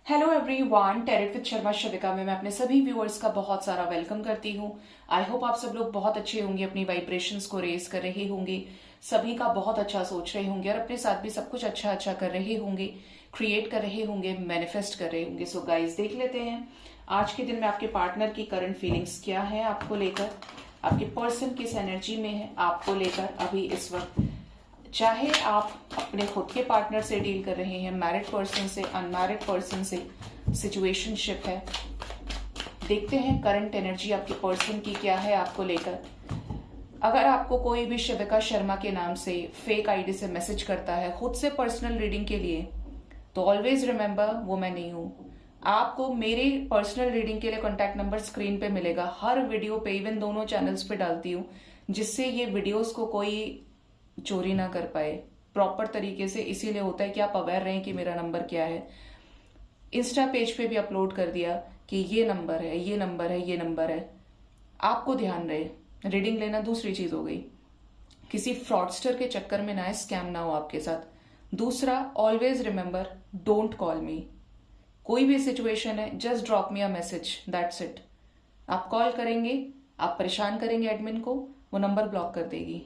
Hello everyone, tarot with Sharma Shavika में मैं अपने सभी व्यूअर्स का बहुत सारा वेलकम करती हूँ। आई होप आप सब लोग बहुत अच्छे होंगे, अपनी वाइब्रेशंस को रेज कर रहे होंगे, सभी का बहुत अच्छा सोच रहे होंगे और अपने साथ भी सब कुछ अच्छा अच्छा कर रहे होंगे, क्रिएट कर रहे होंगे, मैनिफेस्ट कर रहे होंगे। सो गाइस, देख लेते हैं आज के दिन में आपके पार्टनर की करंट फीलिंग्स क्या है आपको लेकर, आपके पर्सन किस एनर्जी में है आपको लेकर अभी इस वक्त। चाहे आप अपने खुद के पार्टनर से डील कर रहे हैं, मैरिड पर्सन से, अनमैरिड पर्सन से, सिचुएशनशिप है, देखते हैं करंट एनर्जी आपके पर्सन की क्या है आपको लेकर। अगर आपको कोई भी शविका शर्मा के नाम से फेक आईडी से मैसेज करता है खुद से पर्सनल रीडिंग के लिए, तो ऑलवेज रिमेंबर वो मैं नहीं हूं। आपको मेरे पर्सनल रीडिंग के लिए कॉन्टैक्ट नंबर स्क्रीन पे मिलेगा, हर वीडियो पे, इवन दोनों चैनल्स पे डालती हूँ, जिससे ये वीडियोस को कोई चोरी ना कर पाए प्रॉपर तरीके से। इसीलिए होता है कि आप अवेयर रहें कि मेरा नंबर क्या है। इंस्टा पेज पे भी अपलोड कर दिया कि ये नंबर है, ये नंबर है, ये नंबर है। आपको ध्यान रहे, रीडिंग लेना दूसरी चीज हो गई, किसी फ्रॉडस्टर के चक्कर में ना आए, स्कैम ना हो आपके साथ। दूसरा, ऑलवेज रिमेंबर, डोंट कॉल मी। कोई भी सिचुएशन है, just drop me a message, that's it. आप कॉल करेंगे, आप परेशान करेंगे एडमिन को, वो नंबर ब्लॉक कर देगी।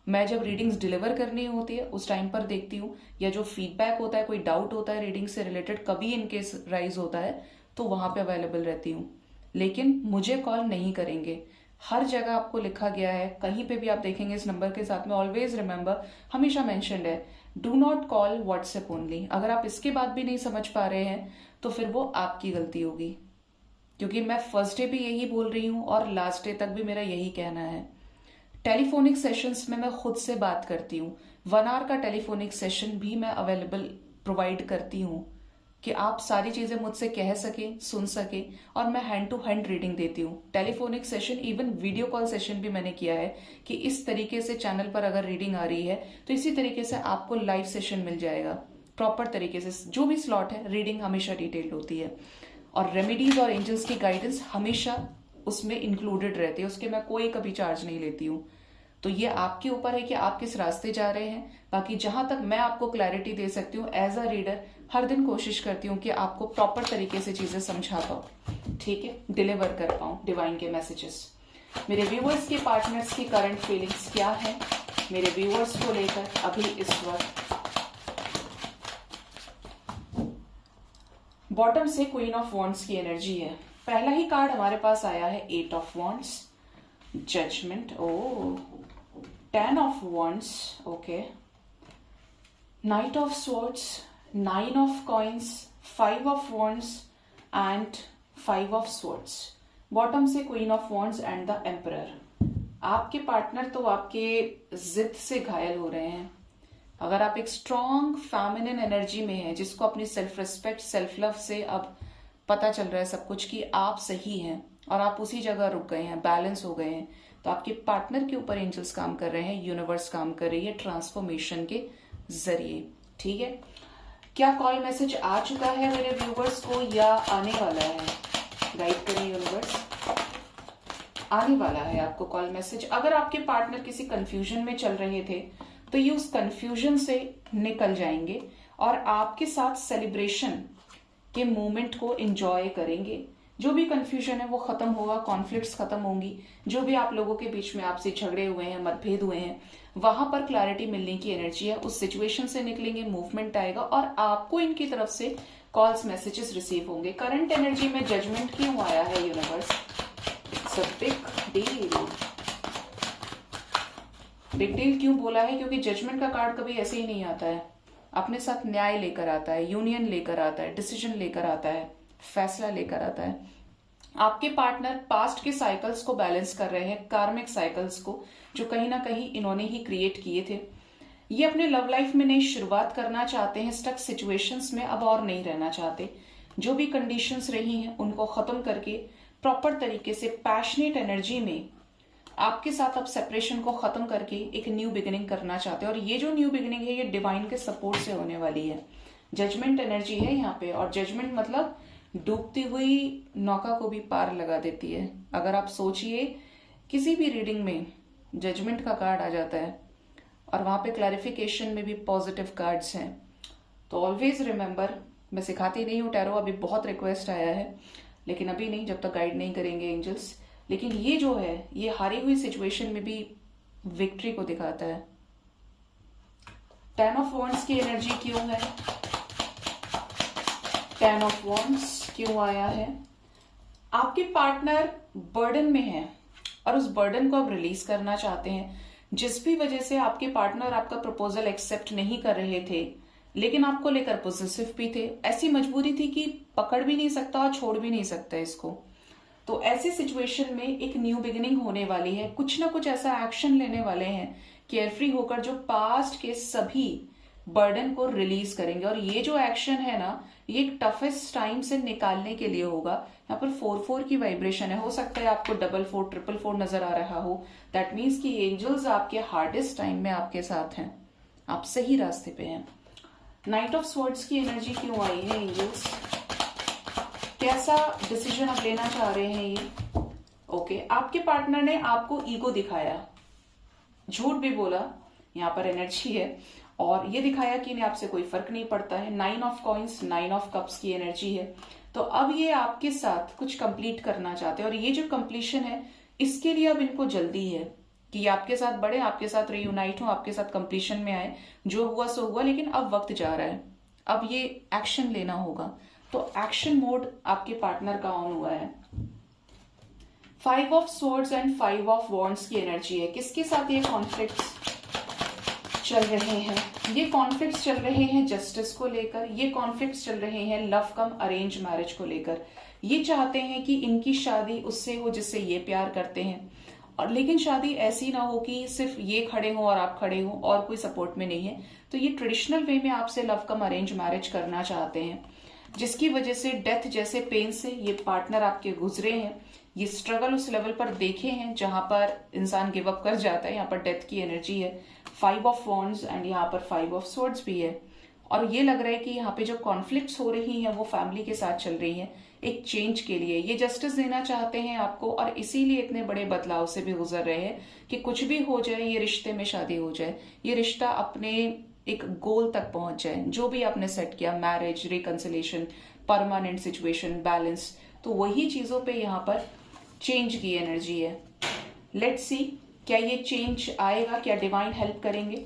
मैं जब रीडिंग्स डिलीवर करनी होती है उस टाइम पर देखती हूँ, या जो फीडबैक होता है, कोई डाउट होता है रीडिंग से रिलेटेड, कभी इनकेस राइज होता है तो वहां पे अवेलेबल रहती हूँ। लेकिन मुझे कॉल नहीं करेंगे। हर जगह आपको लिखा गया है, कहीं पे भी आप देखेंगे इस नंबर के साथ में ऑलवेज रिमेंबर, हमेशा मेंशन्ड है, do not call WhatsApp only. अगर आप इसके बाद भी नहीं समझ पा रहे हैं तो फिर वो आपकी गलती होगी, क्योंकि मैं फर्स्ट डे भी यही बोल रही हूँ और लास्ट डे तक भी मेरा यही कहना है। टेलीफोनिक सेशंस में मैं खुद से बात करती हूँ, 1 आवर का टेलीफोनिक सेशन भी मैं अवेलेबल प्रोवाइड करती हूँ कि आप सारी चीजें मुझसे कह सके, सुन सके, और मैं हैंड टू हैंड रीडिंग देती हूँ। Telephonic session, even video call session भी मैंने किया है कि इस तरीके से चैनल पर अगर रीडिंग आ रही है तो इसी तरीके से आपको लाइव सेशन मिल जाएगा प्रॉपर तरीके से। जो भी स्लॉट है, रीडिंग हमेशा डिटेल्ड होती है और रेमेडीज और एंजल्स की गाइडेंस हमेशा उसमें इंक्लूडेड रहती है, उसके मैं कोई कभी चार्ज नहीं लेती हूँ। तो ये आपके ऊपर है कि आप किस रास्ते जा रहे हैं। बाकी जहां तक मैं आपको क्लैरिटी दे सकती हूँ एज अ रीडर, हर दिन कोशिश करती हूँ कि आपको प्रॉपर तरीके से चीजें समझा पाऊँ, ठीक है, डिलीवर कर पाऊँ डिवाइन के मैसेजेस। मेरे व्यूअर्स के पार्टनर्स की करंट फीलिंग्स क्या है मेरे व्यूअर्स को लेकर अभी इस वक्त। बॉटम से क्वीन ऑफ वॉन्ड्स की एनर्जी है। पहला ही कार्ड हमारे पास आया है 8 of wands, judgement, oh 10 of wands, okay, knight of swords, 9 of coins, 5 of wands and 5 of swords। Bottom से queen of wands and the emperor. आपके पार्टनर तो आपके जिद से घायल हो रहे हैं। अगर आप एक स्ट्रॉन्ग फेमिनिन एनर्जी में हैं, जिसको अपनी सेल्फ रिस्पेक्ट, सेल्फ लव से अब पता चल रहा है सब कुछ कि आप सही हैं और आप उसी जगह रुक गए हैं, बैलेंस हो गए हैं, तो आपके पार्टनर के ऊपर एंजल्स काम कर रहे हैं, यूनिवर्स काम कर रही है ट्रांसफॉर्मेशन के जरिए, ठीक है। क्या कॉल मैसेज आ चुका है मेरे व्यूवर्स को या आने वाला है? गाइड करें यूनिवर्स, आने वाला है आपको कॉल मैसेज। अगर आपके पार्टनर किसी कंफ्यूजन में चल रहे थे तो ये उस कंफ्यूजन से निकल जाएंगे और आपके साथ सेलिब्रेशन के मोमेंट को एंजॉय करेंगे। जो भी कंफ्यूजन है वो खत्म होगा, कॉन्फ्लिक्ट्स खत्म होंगी। जो भी आप लोगों के बीच में आपसे झगड़े हुए हैं, मतभेद हुए हैं, वहां पर क्लैरिटी मिलने की एनर्जी है। उस सिचुएशन से निकलेंगे, मूवमेंट आएगा और आपको इनकी तरफ से कॉल्स, मैसेजेस रिसीव होंगे। करंट एनर्जी में जजमेंट क्यों आया है यूनिवर्स? बिग डील क्यों बोला है? क्योंकि जजमेंट का कार्ड कभी ऐसे ही नहीं आता है, अपने साथ न्याय लेकर आता है, यूनियन लेकर आता है, डिसीजन लेकर आता है, फैसला लेकर आता है। आपके पार्टनर पास्ट के साइकिल्स को बैलेंस कर रहे हैं, कार्मिक साइकिल्स को, जो कहीं ना कहीं इन्होंने ही क्रिएट किए थे। ये अपने लव लाइफ में नई शुरुआत करना चाहते हैं, स्टक सिचुएशंस में अब और नहीं रहना चाहते। जो भी कंडीशंस रही हैं उनको खत्म करके प्रॉपर तरीके से पैशनेट एनर्जी में आपके साथ अब सेपरेशन को खत्म करके एक न्यू बिगिनिंग करना चाहते हैं। और ये जो न्यू बिगिनिंग है ये डिवाइन के सपोर्ट से होने वाली है। जजमेंट एनर्जी है यहाँ पे, और जजमेंट मतलब डूबती हुई नौका को भी पार लगा देती है। अगर आप सोचिए किसी भी रीडिंग में जजमेंट का कार्ड आ जाता है और वहां पे क्लैरिफिकेशन में भी पॉजिटिव कार्ड्स हैं, तो ऑलवेज रिमेंबर मैं सिखाती नहीं हूँ टैरो, अभी बहुत रिक्वेस्ट आया है, लेकिन अभी नहीं, जब तक गाइड नहीं करेंगे एंजल्स। लेकिन ये जो है ये हारी हुई सिचुएशन में भी विक्ट्री को दिखाता है। 10 ऑफ वॉन्ड्स की एनर्जी क्यों है? 10 ऑफ वॉन्ड्स क्यों आया है? आपके पार्टनर बर्डन में है और उस बर्डन को आप रिलीज करना चाहते हैं। जिस भी वजह से आपके पार्टनर आपका प्रपोजल एक्सेप्ट नहीं कर रहे थे, लेकिन आपको लेकर पॉजिटिव भी थे, ऐसी मजबूरी थी कि पकड़ भी नहीं सकता और छोड़ भी नहीं सकता इसको। तो ऐसी सिचुएशन में एक न्यू बिगिनिंग होने वाली है, कुछ ना कुछ ऐसा एक्शन लेने वाले हैं केयरफ्री होकर जो पास्ट के सभी बर्डन को रिलीज करेंगे। और ये जो एक्शन है ना, ये एक टफेस्ट टाइम से निकालने के लिए होगा। यहाँ पर 4-4 की वाइब्रेशन है, हो सकता है आपको 4-4 4-4 नजर आ रहा हो। दैट मीन्स कि एंजल्स आपके हार्डेस्ट टाइम में आपके साथ हैं, आप सही रास्ते पे हैं। नाइट ऑफ स्वॉर्ड्स की एनर्जी क्यों आई है एंजल्स? कैसा डिसीजन आप लेना चाह रहे हैं ये? ओके, आपके पार्टनर ने आपको ईगो दिखाया, झूठ भी बोला, यहाँ पर एनर्जी है, और ये दिखाया कि इन्हें आपसे कोई फर्क नहीं पड़ता है। 9 ऑफ कॉइंस, 9 ऑफ कप्स की एनर्जी है। तो अब ये आपके साथ कुछ कंप्लीट करना चाहते हैं, और ये जो कंप्लीशन है इसके लिए अब इनको जल्दी है कि ये आपके साथ बढ़े, आपके साथ रियूनाइट हो, आपके साथ कंप्लीशन में आए। जो हुआ सो हुआ, लेकिन अब वक्त जा रहा है, अब ये एक्शन लेना होगा। तो एक्शन मोड आपके पार्टनर का ऑन हुआ है। 5 of swords and 5 of wands की एनर्जी है। किसके साथ ये कॉन्फ्लिक्ट्स चल रहे हैं? ये कॉन्फ्लिक्ट्स चल रहे हैं जस्टिस को लेकर, ये कॉन्फ्लिक्ट्स चल रहे हैं लव कम अरेंज मैरिज को लेकर। ये चाहते हैं कि इनकी शादी उससे हो जिससे ये प्यार करते हैं, और लेकिन शादी ऐसी ना हो कि सिर्फ ये खड़े हो और आप खड़े हो और कोई सपोर्ट में नहीं है। तो ये ट्रेडिशनल वे में आपसे लव कम अरेंज मैरिज करना चाहते हैं, जिसकी वजह से डेथ जैसे पेन से ये पार्टनर आपके गुजरे हैं। ये स्ट्रगल उस लेवल पर देखे हैं जहां पर इंसान गिव अप कर जाता है। यहाँ पर डेथ की एनर्जी है, 5 ऑफ वॉन्ड्स एंड यहाँ पर 5 ऑफ स्वॉर्ड्स भी है। और ये लग रहा है कि यहाँ पे जो कॉन्फ्लिक्ट्स हो रही हैं वो फैमिली के साथ चल रही हैं, एक चेंज के लिए ये जस्टिस देना चाहते हैं आपको, और इसीलिए इतने बड़े बदलाव से भी गुजर रहे हैं कि कुछ भी हो जाए, ये रिश्ते में शादी हो जाए, ये रिश्ता अपने एक गोल तक पहुंच जाए, जो भी आपने सेट किया, marriage, reconciliation, permanent situation, balance, तो वही चीजों पे यहाँ पर चेंज की एनर्जी है। लेट्स सी क्या ये चेंज आएगा, क्या डिवाइन हेल्प करेंगे,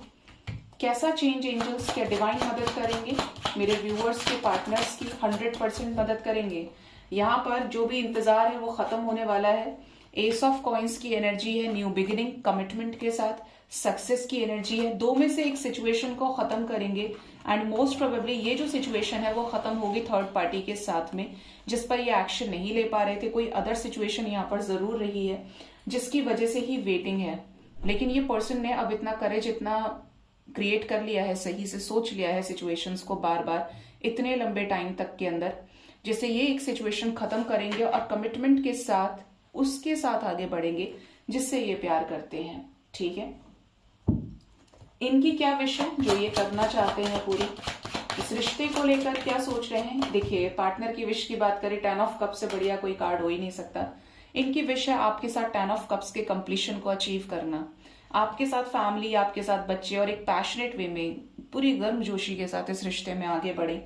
कैसा चेंज एंजल्स, क्या डिवाइन मदद करेंगे मेरे व्यूअर्स के पार्टनर्स की? 100% मदद करेंगे। यहाँ पर जो भी इंतजार है वो खत्म होने वाला है। एस ऑफ कॉइंस की एनर्जी है, न्यू बिगिनिंग, कमिटमेंट के साथ सक्सेस की एनर्जी है। दो में से एक सिचुएशन को खत्म करेंगे, एंड मोस्ट प्रोबेबली ये जो सिचुएशन है वो खत्म होगी थर्ड पार्टी के साथ में, जिस पर ये एक्शन नहीं ले पा रहे थे। कोई अदर सिचुएशन यहाँ पर जरूर रही है जिसकी वजह से ही वेटिंग है, लेकिन ये पर्सन ने अब इतना करेज, इतना क्रिएट कर लिया है, सही से सोच लिया है सिचुएशंस को बार बार इतने लंबे टाइम तक के अंदर, जिससे ये एक सिचुएशन खत्म करेंगे और कमिटमेंट के साथ उसके साथ आगे बढ़ेंगे जिससे ये प्यार करते हैं। ठीक है, इनकी क्या विश है जो ये करना चाहते हैं पूरी, इस रिश्ते को लेकर क्या सोच रहे हैं? देखिए, पार्टनर की विश की बात करें, 10 ऑफ कप से बढ़िया कोई कार्ड हो ही नहीं सकता। इनकी विश है आपके साथ 10 ऑफ कप्स के कंप्लीशन को अचीव करना, आपके साथ फैमिली, आपके साथ बच्चे, और एक पैशनेट वे में पूरी गर्मजोशी के साथ इस रिश्ते में आगे बढ़े,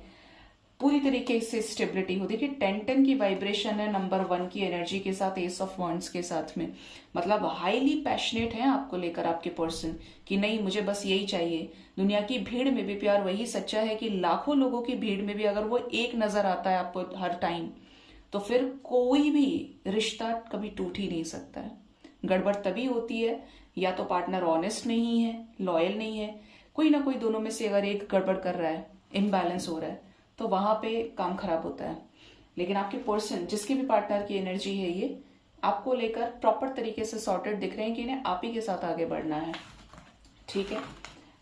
पूरी तरीके से स्टेबिलिटी हो। देखिए 10-10 की वाइब्रेशन है, नंबर 1 की एनर्जी के साथ, एस ऑफ वॉन्ड्स के साथ में, मतलब हाईली पैशनेट है आपको लेकर आपके पर्सन कि नहीं मुझे बस यही चाहिए। दुनिया की भीड़ में भी प्यार वही सच्चा है कि लाखों लोगों की भीड़ में भी अगर वो एक नजर आता है आपको हर टाइम, तो फिर कोई भी रिश्ता कभी टूट ही नहीं सकता है। गड़बड़ तभी होती है या तो पार्टनर ऑनेस्ट नहीं है, लॉयल नहीं है, कोई ना कोई दोनों में से अगर एक गड़बड़ कर रहा है, इम्बैलेंस हो रहा है, तो वहां पे काम खराब होता है। लेकिन आपके पर्सन जिसके भी पार्टनर की एनर्जी है, ये आपको लेकर प्रॉपर तरीके से सॉर्टेड दिख रहे हैं कि इन्हें आप ही के साथ आगे बढ़ना है। ठीक है,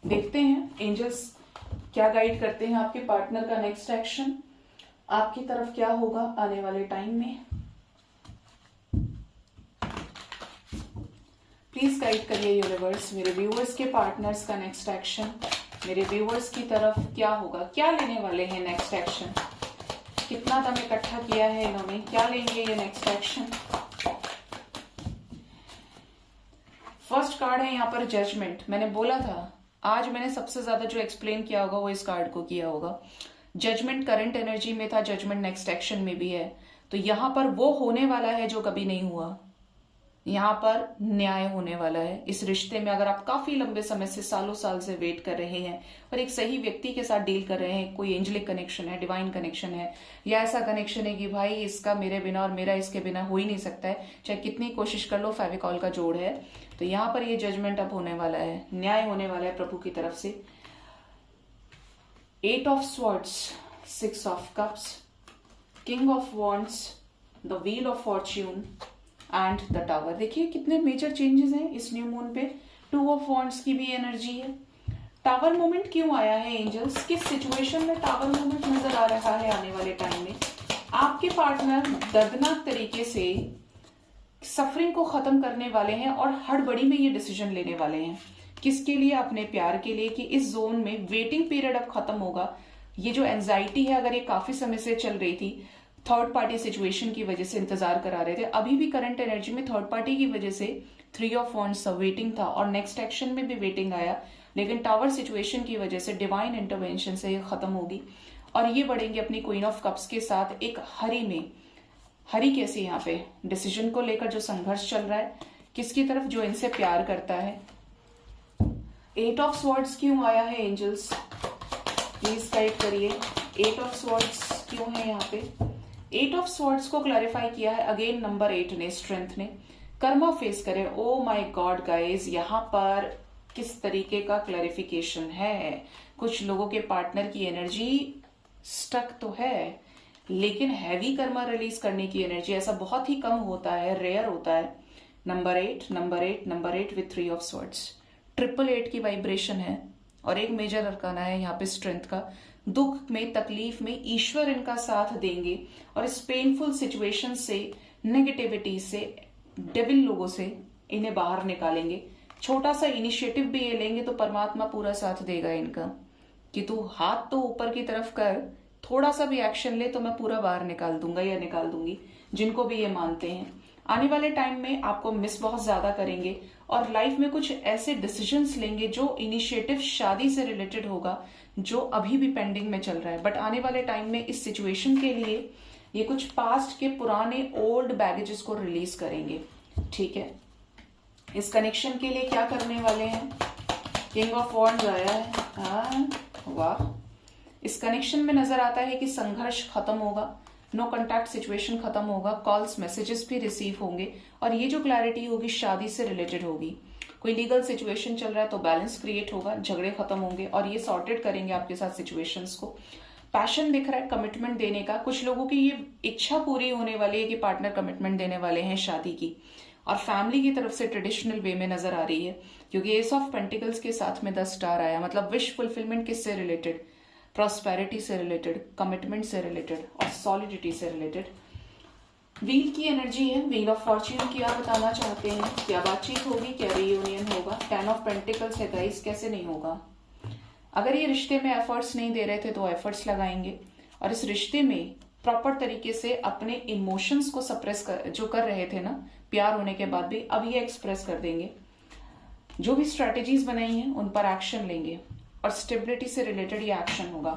देखते हैं एंजल्स क्या गाइड करते हैं आपके पार्टनर का नेक्स्ट एक्शन आपकी तरफ क्या होगा आने वाले टाइम में। प्लीज गाइड करिए यूनिवर्स, मेरे व्यूअर्स के पार्टनर्स का नेक्स्ट एक्शन मेरे व्यूअर्स की तरफ क्या होगा, क्या लेने वाले हैं नेक्स्ट एक्शन, कितना दम इकट्ठा किया है इन्होंने, क्या लेंगे ये नेक्स्ट एक्शन। फर्स्ट कार्ड है यहाँ पर जजमेंट। मैंने बोला था आज मैंने सबसे ज्यादा जो एक्सप्लेन किया होगा वो इस कार्ड को किया होगा। जजमेंट करंट एनर्जी में था, जजमेंट नेक्स्ट एक्शन में भी है। तो यहां पर वो होने वाला है जो कभी नहीं हुआ। यहाँ पर न्याय होने वाला है इस रिश्ते में। अगर आप काफी लंबे समय से, सालों साल से वेट कर रहे हैं और एक सही व्यक्ति के साथ डील कर रहे हैं, कोई एंजलिक कनेक्शन है, डिवाइन कनेक्शन है, या ऐसा कनेक्शन है कि भाई इसका मेरे बिना और मेरा इसके बिना हो ही नहीं सकता है, चाहे कितनी कोशिश कर लो, फेविकॉल का जोड़ है। तो यहाँ पर ये जजमेंट अब होने वाला है, न्याय होने वाला है प्रभु की तरफ से। 8 of swords, 6 of cups, king of wands, the wheel of Fortune and the tower. देखिए कितने मेजर चेंजेस हैं इस न्यू मून पे। 2 ऑफ वॉन्ड्स की भी एनर्जी है। टावर मोमेंट क्यों आया है एंजल्स? किस सिचुएशन में टावर मोमेंट नजर आ रहा है आने वाले टाइम में? आपके पार्टनर दर्दनाक तरीके से सफरिंग को खत्म करने वाले हैं और हड़बड़ी में ये डिसीजन लेने वाले हैं। किसके लिए? अपने प्यार के लिए, कि इस जोन में वेटिंग पीरियड अब खत्म होगा। ये जो एंजाइटी है, अगर ये काफी समय से चल रही थी, थर्ड पार्टी सिचुएशन की वजह से इंतजार करा रहे थे, अभी भी करंट एनर्जी में थर्ड पार्टी की वजह से 3 ऑफ वॉन्ड्स वेटिंग था और नेक्स्ट एक्शन में भी वेटिंग आया, लेकिन टावर सिचुएशन की वजह से डिवाइन इंटरवेंशन से ये खत्म होगी और ये बढ़ेंगे अपनी क्वीन ऑफ कप्स के साथ एक हरी में। हरी कैसे? यहाँ पे डिसीजन को लेकर जो संघर्ष चल रहा है, किसकी तरफ? जो इनसे प्यार करता है। 8 ऑफ स्वॉर्ड्स क्यों आया है एंजल्स? प्लीज गाइड करिए। 8 ऑफ स्वॉर्ड्स क्यों है यहाँ पे? 8 ऑफ स्वॉर्ड्स को क्लैरिफाई किया है अगेन नंबर 8 ने, स्ट्रेंथ ने। कर्मा फेस करे। ओ माय गॉड गाइस, यहाँ पर किस तरीके का क्लैरिफिकेशन है। कुछ लोगों के पार्टनर की एनर्जी स्टक तो है, लेकिन हैवी कर्मा रिलीज करने की एनर्जी ऐसा बहुत ही कम होता है, रेयर होता है। Number 8, number 8, number 8 with 3 of swords, 888 की वाइब्रेशन है और एक मेजर अरकाना है यहाँ पे स्ट्रेंथ का। दुख में, तकलीफ में ईश्वर इनका साथ देंगे और इस पेनफुल सिचुएशन से, नेगेटिविटी से, डेविल लोगों से इन्हें बाहर निकालेंगे। छोटा सा इनिशिएटिव भी ये लेंगे तो परमात्मा पूरा साथ देगा इनका, कि तू हाथ तो ऊपर की तरफ कर, थोड़ा सा भी एक्शन ले तो मैं पूरा बाहर निकाल दूंगा या निकाल दूंगी, जिनको भी ये मानते हैं। आने वाले टाइम में आपको मिस बहुत ज्यादा करेंगे और लाइफ में कुछ ऐसे डिसीजंस लेंगे जो इनिशिएटिव शादी से रिलेटेड होगा, जो अभी भी पेंडिंग में चल रहा है। बट आने वाले टाइम में इस सिचुएशन के लिए ये कुछ पास्ट के पुराने ओल्ड बैगेजेस को रिलीज करेंगे। ठीक है, इस कनेक्शन के लिए क्या करने वाले हैं? किंग ऑफ वॉन्ड्स आया है। हाँ, वाह। इस कनेक्शन में नजर आता है कि संघर्ष खत्म होगा, नो कॉन्टैक्ट सिचुएशन खत्म होगा, कॉल्स मैसेजेस भी रिसीव होंगे और ये जो क्लैरिटी होगी शादी से रिलेटेड होगी। कोई लीगल सिचुएशन चल रहा है तो बैलेंस क्रिएट होगा, झगड़े खत्म होंगे और ये सॉर्टेड करेंगे आपके साथ सिचुएशंस को। पैशन दिख रहा है कमिटमेंट देने का। कुछ लोगों की ये इच्छा पूरी होने वाली है कि पार्टनर कमिटमेंट देने वाले हैं शादी की, और फैमिली की तरफ से ट्रेडिशनल वे में नजर आ रही है, क्योंकि एस ऑफ पेंटिकल्स के साथ में 10 स्टार आया। मतलब विश फुलफिलमेंट किससे रिलेटेड? प्रॉस्पेरिटी से रिलेटेड, कमिटमेंट से रिलेटेड और सॉलिडिटी से रिलेटेड। व्हील की एनर्जी है, व्हील ऑफ फॉर्च्यून। क्या बताना चाहते हैं? क्या बातचीत होगी? क्या रियूनियन होगा? 10 ऑफ पेंटिकल्स है गाइस, कैसे नहीं होगा? अगर ये रिश्ते में एफर्ट्स नहीं दे रहे थे तो एफर्ट्स लगाएंगे और इस रिश्ते में प्रॉपर तरीके से अपने इमोशंस को सप्रेस जो कर रहे थे ना प्यार होने के बाद भी, अब ये एक्सप्रेस कर देंगे। जो भी स्ट्रेटेजीज बनाई हैं उन पर एक्शन लेंगे और स्टेबिलिटी से रिलेटेड ये एक्शन होगा।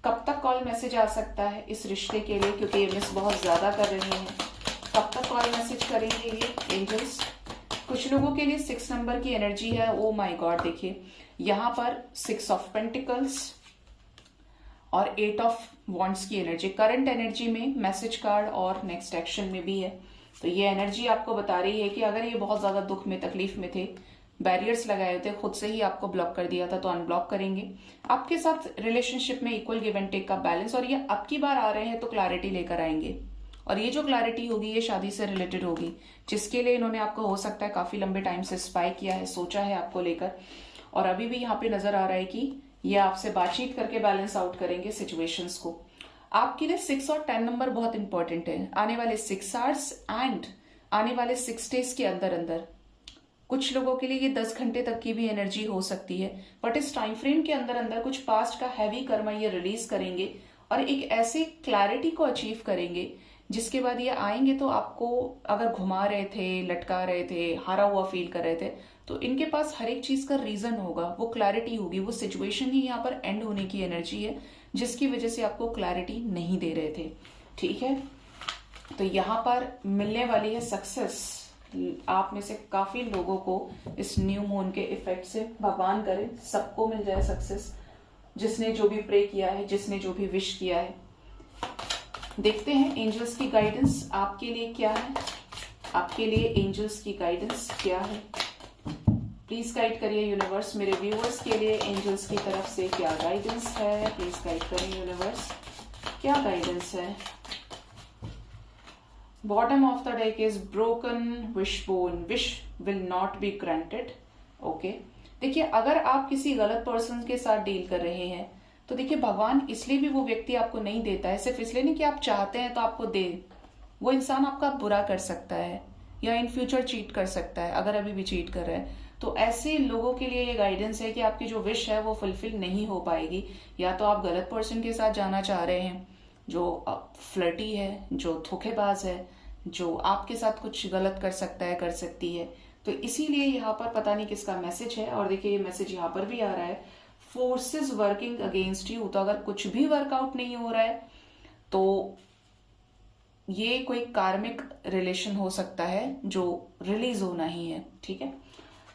कब तक कॉल मैसेज आ सकता है इस रिश्ते के लिए, क्योंकि ये मिस बहुत ज्यादा कर रही हैं। कब तक कॉल मैसेज करेंगे ये एंजल्स? कुछ लोगों के लिए 6 नंबर की एनर्जी है। ओ माय गॉड, देखिए यहाँ पर 6 ऑफ पेंटिकल्स और 8 ऑफ वॉन्ड्स की एनर्जी करंट एनर्जी में मैसेज कार्ड और नेक्स्ट एक्शन में भी है। तो ये एनर्जी आपको बता रही है कि अगर ये बहुत ज्यादा दुख में, तकलीफ में थे, बैरियर्स लगाए थे, खुद से ही आपको ब्लॉक कर दिया था, तो अनब्लॉक करेंगे। आपके साथ रिलेशनशिप में इक्वल गिव एंड टेक का बैलेंस, और ये अब की बार आ रहे हैं तो क्लैरिटी लेकर आएंगे। और ये जो क्लैरिटी होगी ये शादी से रिलेटेड होगी, जिसके लिए इन्होंने आपको हो सकता है काफी लंबे टाइम से स्पाई किया है, सोचा है आपको लेकर, और अभी भी यहाँ पे नजर आ रहा है कि ये आपसे बातचीत करके बैलेंस आउट करेंगे सिचुएशंस को। आपके लिए 6 और 10 नंबर बहुत इंपॉर्टेंट है। आने वाले 6 आवर्स एंड आने वाले 6 डेज के अंदर अंदर कुछ लोगों के लिए ये 10 घंटे तक की भी एनर्जी हो सकती है, बट इस टाइम फ्रेम के अंदर अंदर कुछ पास्ट का हैवी कर्मा ये रिलीज करेंगे और एक ऐसे क्लैरिटी को अचीव करेंगे जिसके बाद ये आएंगे तो आपको अगर घुमा रहे थे, लटका रहे थे, हारा हुआ फील कर रहे थे, तो इनके पास हर एक चीज का रीजन होगा, वो क्लैरिटी होगी, वो सिचुएशन ही यहाँ पर एंड होने की एनर्जी है। जिसकी वजह से आपको क्लैरिटी नहीं दे रहे थे। ठीक है, तो यहाँ पर मिलने वाली है सक्सेस। आप में से काफी लोगों को इस न्यू मून के इफेक्ट से, भगवान करे सबको मिल जाए सक्सेस, जिसने जो भी प्रे किया है, जिसने जो भी विश किया है। देखते हैं एंजल्स की गाइडेंस आपके लिए क्या है, आपके लिए एंजल्स की गाइडेंस क्या है। प्लीज गाइड करिए यूनिवर्स, मेरे व्यूअर्स के लिए एंजल्स की तरफ से क्या गाइडेंस है। प्लीज गाइड करिए यूनिवर्स, क्या गाइडेंस है। Bottom of the deck is broken wishbone, wish will not be granted. Okay, देखिए अगर आप किसी गलत पर्सन के साथ डील कर रहे हैं तो देखिए भगवान इसलिए भी वो व्यक्ति आपको नहीं देता है, सिर्फ इसलिए नहीं कि आप चाहते हैं तो आपको दे। वो इंसान आपका बुरा कर सकता है या इन फ्यूचर चीट कर सकता है, अगर अभी भी चीट कर रहा है तो ऐसे लोगों के लिए ये गाइडेंस है कि आपकी जो विश है वो फुलफिल नहीं हो पाएगी। या तो आप गलत पर्सन के साथ जाना चाह रहे हैं जो फ्लर्टी है, जो धोखेबाज है, जो आपके साथ कुछ गलत कर सकता है, कर सकती है। तो इसीलिए यहाँ पर पता नहीं किसका मैसेज है। और देखिए ये मैसेज यहाँ पर भी आ रहा है, फोर्सेस वर्किंग अगेंस्ट यू। तो अगर कुछ भी वर्कआउट नहीं हो रहा है तो ये कोई कार्मिक रिलेशन हो सकता है जो रिलीज होना ही है। ठीक है,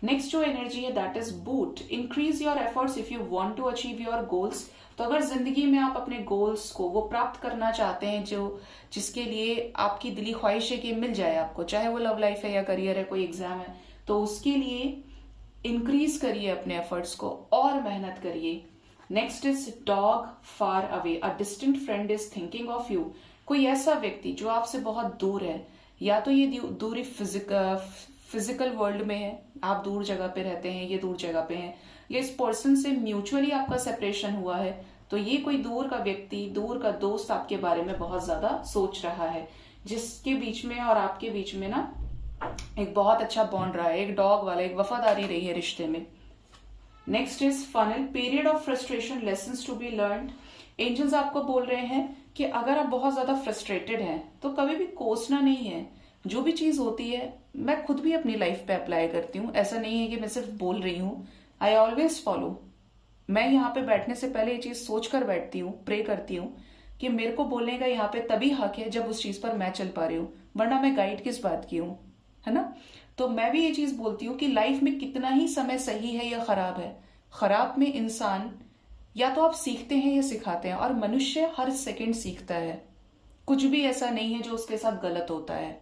नेक्स्ट जो एनर्जी है that is boot, increase your efforts if you want to achieve your goals. तो अगर जिंदगी में आप अपने गोल्स को वो प्राप्त करना चाहते हैं जो जिसके लिए आपकी दिली ख्वाहिश है कि मिल जाए आपको, चाहे वो लव लाइफ है या करियर है, कोई एग्जाम है, तो उसके लिए इंक्रीज करिए अपने एफर्ट्स को और मेहनत करिए। Next is dog far away, a distant friend is thinking of you. कोई ऐसा व्यक्ति जो आपसे बहुत दूर है, या तो ये दूरी फिजिकल वर्ल्ड में है, आप दूर जगह पे रहते हैं, ये दूर जगह पे हैं, या इस पर्सन से म्यूचुअली आपका सेपरेशन हुआ है, तो ये कोई दूर का व्यक्ति, दूर का दोस्त आपके बारे में बहुत ज्यादा सोच रहा है, जिसके बीच में और आपके बीच में ना एक बहुत अच्छा बॉन्ड रहा है, एक डॉग वाला, एक वफादारी रही है रिश्ते में। Next is funnel, period of frustration, lessons to be learned. Angels आपको बोल रहे हैं कि अगर आप बहुत ज्यादा फ्रस्ट्रेटेड हैं तो कभी भी कोसना नहीं है। जो भी चीज होती है मैं खुद भी अपनी लाइफ पे अप्लाई करती हूँ, ऐसा नहीं है कि मैं सिर्फ बोल रही हूँ, आई ऑलवेज फॉलो। मैं यहाँ पे बैठने से पहले ये चीज सोच कर बैठती हूँ, प्रे करती हूँ कि मेरे को बोलने का यहाँ पे तभी हक है जब उस चीज पर मैं चल पा रही हूँ, वरना मैं गाइड किस बात की हूँ, है ना। तो मैं भी ये चीज बोलती हूँ कि लाइफ में कितना ही समय सही है या खराब है, खराब में इंसान या तो आप सीखते हैं या सिखाते हैं, और मनुष्य हर सेकंड सीखता है, कुछ भी ऐसा नहीं है जो उसके साथ गलत होता है।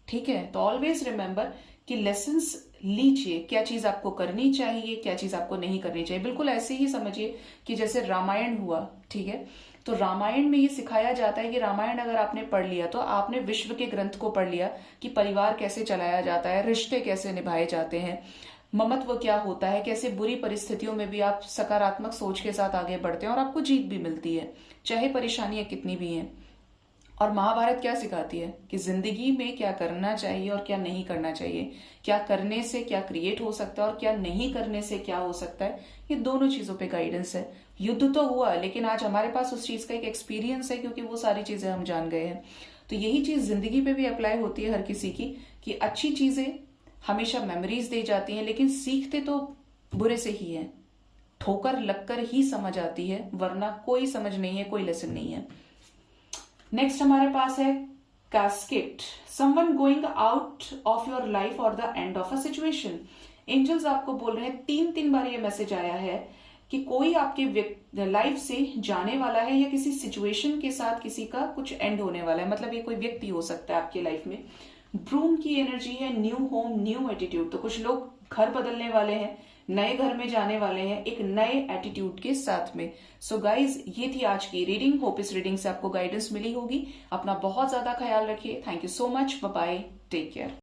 ठीक है, तो ऑलवेज रिमेंबर कि लेसन्स लीजिए, क्या चीज आपको करनी चाहिए, क्या चीज आपको नहीं करनी चाहिए। बिल्कुल ऐसे ही समझिए कि जैसे रामायण हुआ, ठीक है, तो रामायण में ये सिखाया जाता है कि रामायण अगर आपने पढ़ लिया तो आपने विश्व के ग्रंथ को पढ़ लिया कि परिवार कैसे चलाया जाता है, रिश्ते कैसे निभाए जाते हैं, ममत्व क्या होता है, कैसे बुरी परिस्थितियों में भी आप सकारात्मक सोच के साथ आगे बढ़ते हैं और आपको जीत भी मिलती है, चाहे परेशानियां कितनी भी हैं। और महाभारत क्या सिखाती है कि जिंदगी में क्या करना चाहिए और क्या नहीं करना चाहिए, क्या करने से क्या क्रिएट हो सकता है और क्या नहीं करने से क्या हो सकता है, ये दोनों चीजों पे गाइडेंस है। युद्ध तो हुआ लेकिन आज हमारे पास उस चीज का एक एक्सपीरियंस है क्योंकि वो सारी चीजें हम जान गए हैं। तो यही चीज जिंदगी पे भी अप्लाई होती है हर किसी की, कि अच्छी चीजें हमेशा मेमोरीज दे जाती हैं, लेकिन सीखते तो बुरे से ही है, ठोकर लगकर ही समझ आती है, वरना कोई समझ नहीं है, कोई लेसन नहीं है। नेक्स्ट हमारे पास है casket, someone going out of your life और the end of a situation. Angels आपको बोल रहे हैं, 3 बार ये मैसेज आया है कि कोई आपके लाइफ से जाने वाला है या किसी सिचुएशन के साथ किसी का कुछ एंड होने वाला है, मतलब ये कोई व्यक्ति हो सकता है आपकी लाइफ में। ब्रूम की एनर्जी है, न्यू होम न्यू एटीट्यूड, तो कुछ लोग घर बदलने वाले हैं, नए घर में जाने वाले हैं एक नए एटीट्यूड के साथ में। सो गाइज, ये थी आज की रीडिंग। होप इस रीडिंग से आपको गाइडेंस मिली होगी। अपना बहुत ज्यादा ख्याल रखिए। Thank you so much, bye bye, take care.